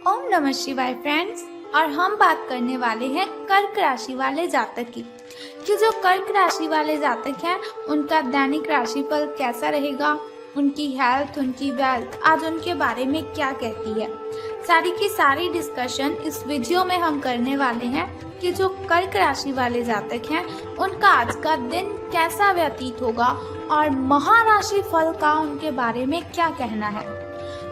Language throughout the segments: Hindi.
ओम नमः शिवाय फ्रेंड्स। और हम बात करने वाले हैं कर्क राशि वाले जातक की कि जो कर्क राशि वाले जातक हैं उनका दैनिक राशिफल कैसा रहेगा, उनकी हेल्थ, उनकी वेल्थ आज उनके बारे में क्या कहती है। सारी की सारी डिस्कशन इस वीडियो में हम करने वाले हैं कि जो कर्क राशि वाले जातक हैं उनका आज का दिन कैसा व्यतीत होगा और महाराशि फल का उनके बारे में क्या कहना है।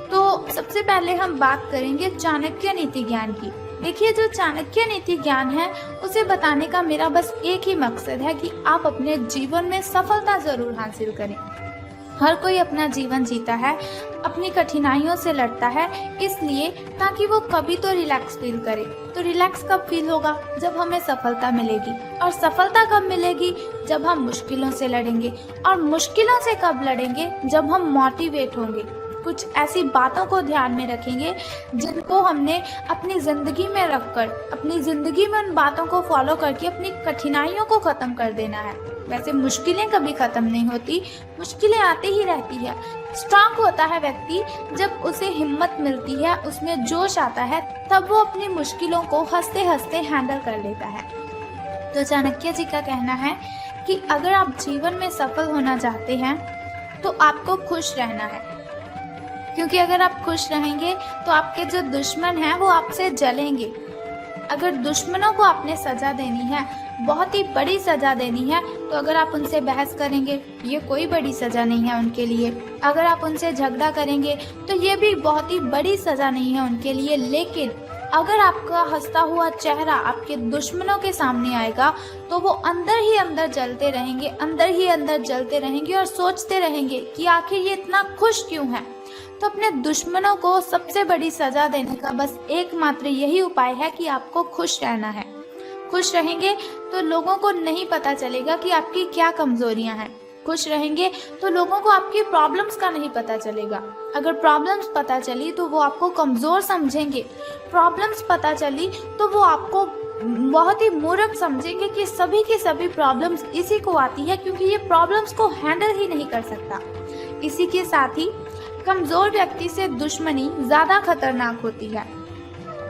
तो सबसे पहले हम बात करेंगे चाणक्य नीति ज्ञान की। देखिए, जो चाणक्य नीति ज्ञान है उसे बताने का मेरा बस एक ही मकसद है कि आप अपने जीवन में सफलता जरूर हासिल करें। हर कोई अपना जीवन जीता है, अपनी कठिनाइयों से लड़ता है, इसलिए ताकि वो कभी तो रिलैक्स फील करे। तो रिलैक्स कब फील होगा? जब हमें सफलता मिलेगी। और सफलता कब मिलेगी? जब हम मुश्किलों से लड़ेंगे। और मुश्किलों से कब लड़ेंगे? जब हम मोटिवेट होंगे, कुछ ऐसी बातों को ध्यान में रखेंगे जिनको हमने अपनी ज़िंदगी में रखकर, अपनी ज़िंदगी में उन बातों को फॉलो करके अपनी कठिनाइयों को ख़त्म कर देना है। वैसे मुश्किलें कभी ख़त्म नहीं होती, मुश्किलें आती ही रहती है। स्ट्रांग होता है व्यक्ति जब उसे हिम्मत मिलती है, उसमें जोश आता है, तब वो अपनी मुश्किलों को हंसते हंसते हैंडल कर लेता है। तो चाणक्य जी का कहना है कि अगर आप जीवन में सफल होना चाहते हैं तो आपको खुश रहना है, क्योंकि अगर आप खुश रहेंगे तो आपके जो दुश्मन हैं वो आपसे जलेंगे। अगर दुश्मनों को आपने सजा देनी है, बहुत ही बड़ी सजा देनी है, तो अगर आप उनसे बहस करेंगे ये कोई बड़ी सजा नहीं है उनके लिए। अगर आप उनसे झगड़ा करेंगे तो ये भी बहुत ही बड़ी सजा नहीं है उनके लिए। लेकिन अगर आपका हंसता हुआ चेहरा आपके दुश्मनों के सामने आएगा तो वो अंदर ही अंदर जलते रहेंगे, अंदर ही अंदर जलते रहेंगे और सोचते रहेंगे कि आखिर ये इतना खुश क्यों है। तो अपने दुश्मनों को सबसे बड़ी सजा देने का बस एकमात्र यही उपाय है कि आपको खुश रहना है। खुश रहेंगे तो लोगों को नहीं पता चलेगा कि आपकी क्या कमजोरियां हैं। खुश रहेंगे तो लोगों को आपकी प्रॉब्लम्स का नहीं पता चलेगा। अगर प्रॉब्लम्स पता चली तो वो आपको कमजोर समझेंगे। प्रॉब्लम्स पता चली तो वो आपको बहुत ही मूर्ख समझेंगे कि सभी की सभी प्रॉब्लम्स इसी को आती है, क्योंकि ये प्रॉब्लम्स को हैंडल ही नहीं कर सकता। इसी के साथ ही कमजोर व्यक्ति से दुश्मनी ज्यादा खतरनाक होती है।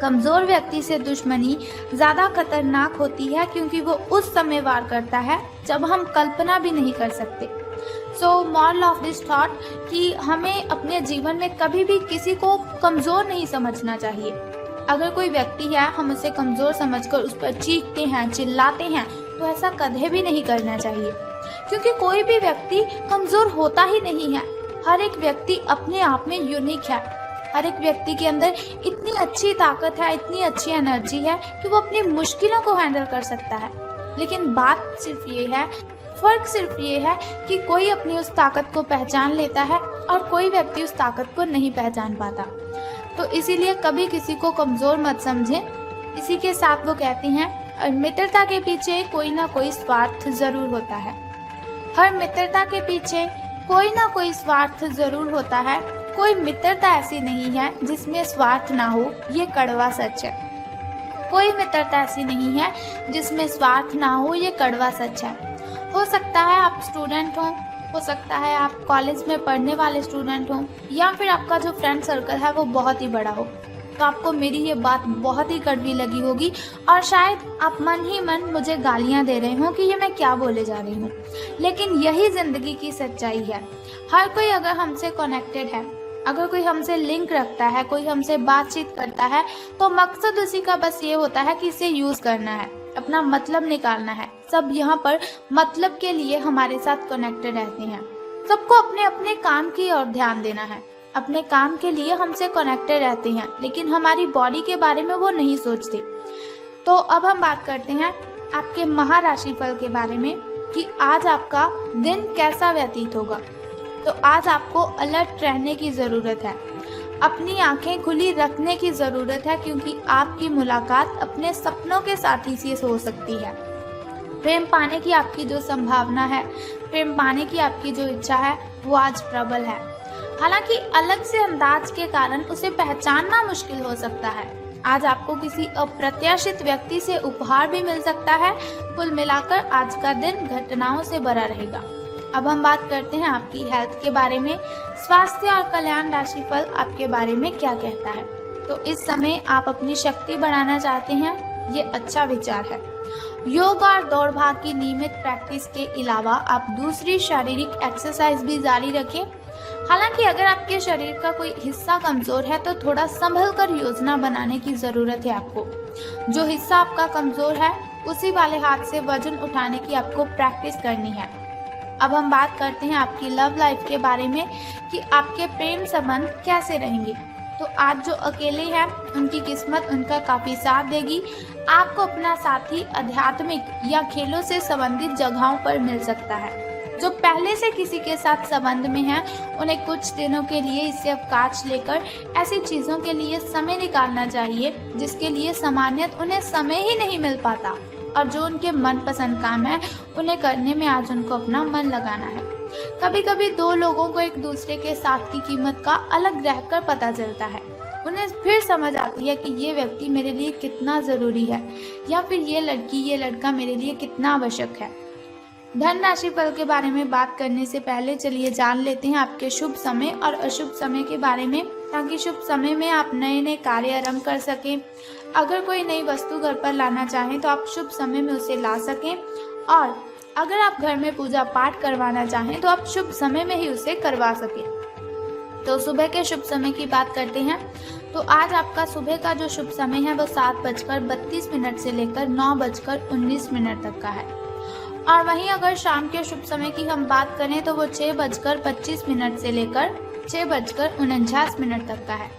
कमजोर व्यक्ति से दुश्मनी ज्यादा खतरनाक होती है क्योंकि वो उस समय वार करता है जब हम कल्पना भी नहीं कर सकते। So moral of this thought कि हमें अपने जीवन में कभी भी किसी को कमजोर नहीं समझना चाहिए। अगर कोई व्यक्ति है, हम उसे कमजोर समझकर उस पर चीखते हैं, चिल्लाते हैं, तो ऐसा कभी भी नहीं करना चाहिए, क्योंकि कोई भी व्यक्ति कमजोर होता ही नहीं है। हर एक व्यक्ति अपने आप में यूनिक है। हर एक व्यक्ति के अंदर इतनी अच्छी ताकत है, इतनी अच्छी एनर्जी है कि वो अपनी मुश्किलों को हैंडल कर सकता है। लेकिन बात सिर्फ ये है, फर्क सिर्फ ये है कि कोई अपनी उस ताकत को पहचान लेता है और कोई व्यक्ति उस ताकत को नहीं पहचान पाता। तो इसीलिए कभी किसी को कमजोर मत समझें। इसी के साथ वो कहती हैं, मित्रता के पीछे कोई ना कोई स्वार्थ जरूर होता है। हर मित्रता के पीछे कोई ना कोई स्वार्थ जरूर होता है। कोई मित्रता ऐसी नहीं है जिसमें स्वार्थ ना हो, ये कड़वा सच है। कोई मित्रता ऐसी नहीं है जिसमें स्वार्थ ना हो, ये कड़वा सच है। हो सकता है आप स्टूडेंट हो सकता है आप कॉलेज में पढ़ने वाले स्टूडेंट हो, या फिर आपका जो फ्रेंड सर्कल है वो बहुत ही बड़ा हो, तो आपको मेरी ये बात बहुत ही कड़वी लगी होगी और शायद आप मन ही मन मुझे गालियां दे रहे हो कि ये मैं क्या बोले जा रही हूँ। लेकिन यही जिंदगी की सच्चाई है। हर कोई अगर हमसे कनेक्टेड है, अगर कोई हमसे लिंक रखता है, कोई हमसे बातचीत करता है, तो मकसद उसी का बस ये होता है कि इसे यूज करना है, अपना मतलब निकालना है। सब यहाँ पर मतलब के लिए हमारे साथ कनेक्टेड रहते हैं। सबको अपने अपने काम की ओर ध्यान देना है, अपने काम के लिए हमसे कनेक्टेड रहते हैं, लेकिन हमारी बॉडी के बारे में वो नहीं सोचते। तो अब हम बात करते हैं आपके महाराशि फल के बारे में कि आज आपका दिन कैसा व्यतीत होगा। तो आज आपको अलर्ट रहने की ज़रूरत है, अपनी आंखें खुली रखने की ज़रूरत है, क्योंकि आपकी मुलाकात अपने सपनों के साथी से हो सकती है। प्रेम पाने की आपकी जो संभावना है, प्रेम पाने की आपकी जो इच्छा है, वो आज प्रबल है। हालांकि अलग से अंदाज के कारण उसे पहचानना मुश्किल हो सकता है। आज आपको किसी अप्रत्याशित व्यक्ति से उपहार भी मिल सकता है। कुल मिलाकर आज का दिन घटनाओं से भरा रहेगा। अब हम बात करते हैं आपकी हेल्थ के बारे में। स्वास्थ्य और कल्याण राशिफल आपके बारे में क्या कहता है। तो इस समय आप अपनी शक्ति बढ़ाना चाहते हैं, ये अच्छा विचार है। योग और दौड़ भाग की नियमित प्रैक्टिस के अलावा आप दूसरी शारीरिक एक्सरसाइज भी जारी रखें। हालांकि अगर आपके शरीर का कोई हिस्सा कमजोर है तो थोड़ा संभल कर योजना बनाने की जरूरत है आपको। जो हिस्सा आपका कमजोर है उसी वाले हाथ से वजन उठाने की आपको प्रैक्टिस करनी है। अब हम बात करते हैं आपकी लव लाइफ के बारे में कि आपके प्रेम संबंध कैसे रहेंगे। तो आज जो अकेले हैं उनकी किस्मत उनका काफी साथ देगी। आपको अपना साथी आध्यात्मिक या खेलों से संबंधित जगहों पर मिल सकता है। जो पहले से किसी के साथ संबंध में हैं उन्हें कुछ दिनों के लिए इससे अवकाश लेकर ऐसी चीजों के लिए समय निकालना चाहिए जिसके लिए सामान्यतः उन्हें समय ही नहीं मिल पाता, और जो उनके मनपसंद काम है उन्हें करने में आज उनको अपना मन लगाना है। कभी कभी दो लोगों को एक दूसरे के साथ की कीमत का अलग रहकर पता चलता है। उन्हें फिर समझ आती है कि ये व्यक्ति मेरे लिए कितना ज़रूरी है, या फिर ये लड़की ये लड़का मेरे लिए कितना आवश्यक है। धन राशि फल के बारे में बात करने से पहले चलिए जान लेते हैं आपके शुभ समय और अशुभ समय के बारे में, ताकि शुभ समय में आप नए नए कार्य आरंभ कर सकें। अगर कोई नई वस्तु घर पर लाना चाहें तो आप शुभ समय में उसे ला सकें, और अगर आप घर में पूजा पाठ करवाना चाहें तो आप शुभ समय में ही उसे करवा सकें। तो सुबह के शुभ समय की बात करते हैं। तो आज आपका सुबह का जो शुभ समय है वो 7:32 से लेकर 9:19 तक का है। और वहीं अगर शाम के शुभ समय की हम बात करें तो वो 6:25 से लेकर 6:49 तक का है।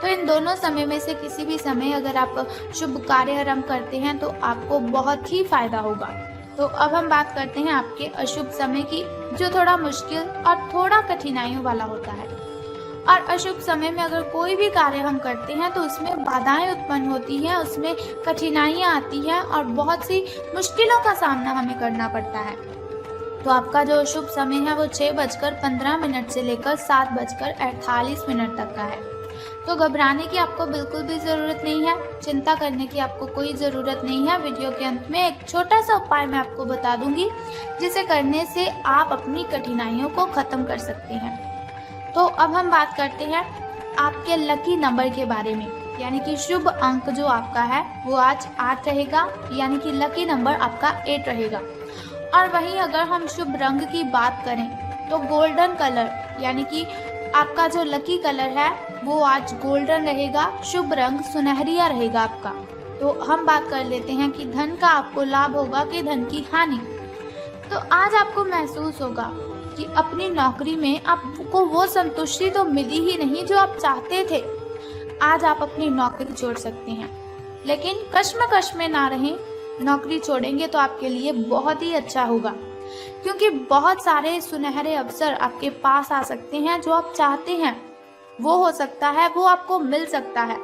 तो इन दोनों समय में से किसी भी समय अगर आप शुभ कार्य आरंभ करते हैं तो आपको बहुत ही फायदा होगा। तो अब हम बात करते हैं आपके अशुभ समय की, जो थोड़ा मुश्किल और थोड़ा कठिनाइयों वाला होता है। और अशुभ समय में अगर कोई भी कार्य हम करते हैं तो उसमें बाधाएं उत्पन्न होती हैं, उसमें कठिनाइयां आती हैं और बहुत सी मुश्किलों का सामना हमें करना पड़ता है। तो आपका जो शुभ समय है वो 6:15 से लेकर 7:48 तक का है। तो घबराने की आपको बिल्कुल भी ज़रूरत नहीं है, चिंता करने की आपको कोई ज़रूरत नहीं है। वीडियो के अंत में एक छोटा सा उपाय मैं आपको बता दूंगी जिसे करने से आप अपनी कठिनाइयों को ख़त्म कर सकते हैं। तो अब हम बात करते हैं आपके लकी नंबर के बारे में, यानी कि शुभ अंक जो आपका है वो आज 8 रहेगा, यानी कि लकी नंबर आपका 8 रहेगा। और वहीं अगर हम शुभ रंग की बात करें तो गोल्डन कलर, यानी कि आपका जो लकी कलर है वो आज गोल्डन रहेगा। शुभ रंग सुनहरिया रहेगा आपका। तो हम बात कर लेते हैं कि धन का आपको लाभ होगा कि धन की हानि। तो आज आपको महसूस होगा कि अपनी नौकरी में आपको वो संतुष्टि तो मिली ही नहीं जो आप चाहते थे। आज आप अपनी नौकरी छोड़ सकते हैं, लेकिन कश्मकश में ना रहें। नौकरी छोड़ेंगे तो आपके लिए बहुत ही अच्छा होगा, क्योंकि बहुत सारे सुनहरे अवसर आपके पास आ सकते हैं। जो आप चाहते हैं वो हो सकता है, वो आपको मिल सकता है।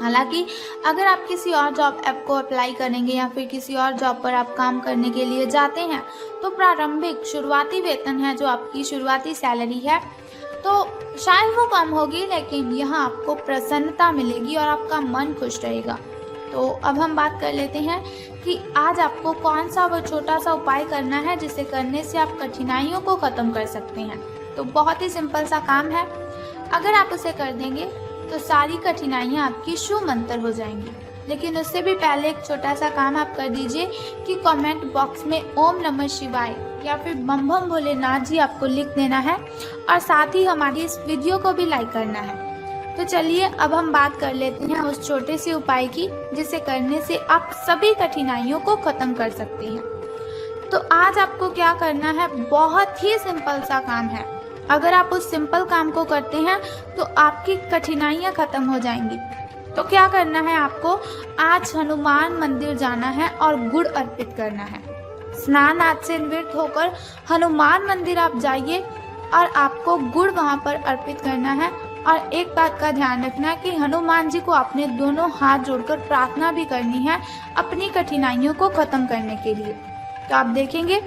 हालांकि अगर आप किसी और जॉब ऐप को अप्लाई करेंगे या फिर किसी और जॉब पर आप काम करने के लिए जाते हैं तो प्रारंभिक शुरुआती वेतन है, जो आपकी शुरुआती सैलरी है, तो शायद वो कम होगी, लेकिन यहाँ आपको प्रसन्नता मिलेगी और आपका मन खुश रहेगा। तो अब हम बात कर लेते हैं कि आज आपको कौन सा वो छोटा सा उपाय करना है जिसे करने से आप कठिनाइयों को ख़त्म कर सकते हैं। तो बहुत ही सिंपल सा काम है, अगर आप उसे कर देंगे तो सारी कठिनाइयाँ आपकी शूमंतर हो जाएंगी। लेकिन उससे भी पहले एक छोटा सा काम आप कर दीजिए कि कमेंट बॉक्स में ओम नमः शिवाय या फिर बम बम भोलेनाथ जी आपको लिख देना है, और साथ ही हमारी इस वीडियो को भी लाइक करना है। तो चलिए अब हम बात कर लेते हैं उस छोटे से उपाय की जिसे करने से आप सभी कठिनाइयों को ख़त्म कर सकते हैं। तो आज आपको क्या करना है, बहुत ही सिंपल सा काम है। अगर आप उस सिंपल काम को करते हैं तो आपकी कठिनाइयाँ ख़त्म हो जाएंगी। तो क्या करना है, आपको आज हनुमान मंदिर जाना है और गुड़ अर्पित करना है। स्नान आदि से निवृत्त होकर हनुमान मंदिर आप जाइए और आपको गुड़ वहाँ पर अर्पित करना है। और एक बात का ध्यान रखना कि हनुमान जी को आपने दोनों हाथ जोड़कर प्रार्थना भी करनी है अपनी कठिनाइयों को ख़त्म करने के लिए। तो आप देखेंगे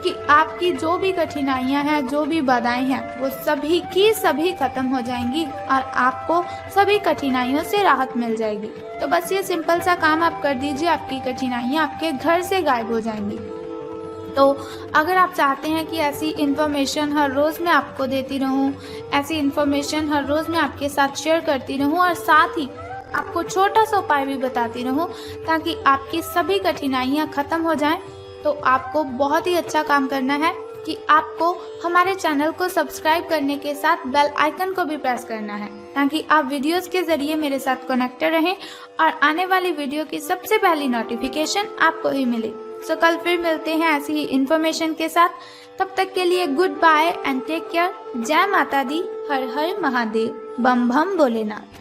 कि आपकी जो भी कठिनाइयां हैं, जो भी बाधाएं हैं, वो सभी की सभी खत्म हो जाएंगी और आपको सभी कठिनाइयों से राहत मिल जाएगी। तो बस ये सिंपल सा काम आप कर दीजिए, आपकी कठिनाइयां आपके घर से गायब हो जाएंगी। तो तो अगर आप चाहते हैं कि ऐसी इन्फॉर्मेशन हर रोज़ मैं आपको देती रहूं, ऐसी इन्फॉर्मेशन हर रोज़ मैं आपके साथ शेयर करती रहूं और साथ ही आपको छोटा सा उपाय भी बताती रहूं ताकि आपकी सभी कठिनाइयां ख़त्म हो जाएं, तो आपको बहुत ही अच्छा काम करना है कि आपको हमारे चैनल को सब्सक्राइब करने के साथ बेल आइकन को भी प्रेस करना है ताकि आप वीडियोस के ज़रिए मेरे साथ कनेक्टेड रहें और आने वाली वीडियो की सबसे पहली नोटिफिकेशन आपको ही मिले। सो कल फिर मिलते हैं ऐसी ही इन्फॉर्मेशन के साथ। तब तक के लिए good bye and take care. जय माता दी, हर हर महादेव, बम बम भोलेनाथ।